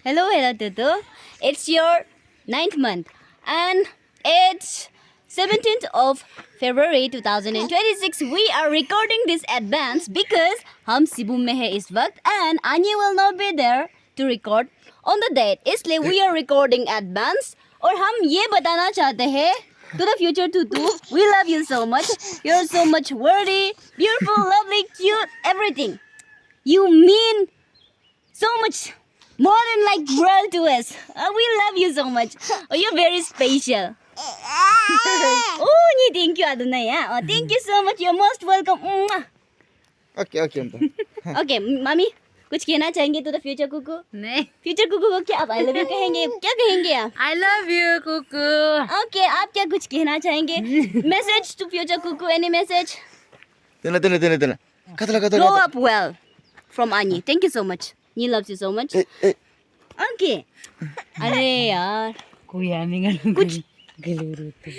Hello, Tutu. It's your 9th month and it's 17th of February 2026. We are recording this advance because हम सिबू में है इस वक्त and Anya will not be there to record on the date. इसलिए we are recording advance और हम ये बताना चाहते हैं to the future Tutu, we love you so much. You're so much worthy, beautiful, lovely, cute, everything. You mean so much more than like world to us. We love you so much. Oh, you're very special. Oh, thank you, Adonai. Oh, thank you so much. You're most welcome. Mwah. Okay, Okay, mami, कुछ कहना चाहेंगे to the future Kuku? नहीं Future Kuku को क्या आप I love you कहेंगे? क्या कहेंगे आप? I love you Kuku Okay, आप क्या कुछ कहना चाहेंगे? Message to future Kuku? Any message? Tena. Kata. Grow up well from Anyi. Thank you so much. He loves you so much. Okay. अरे यार कोई आने का कुछ गलूरू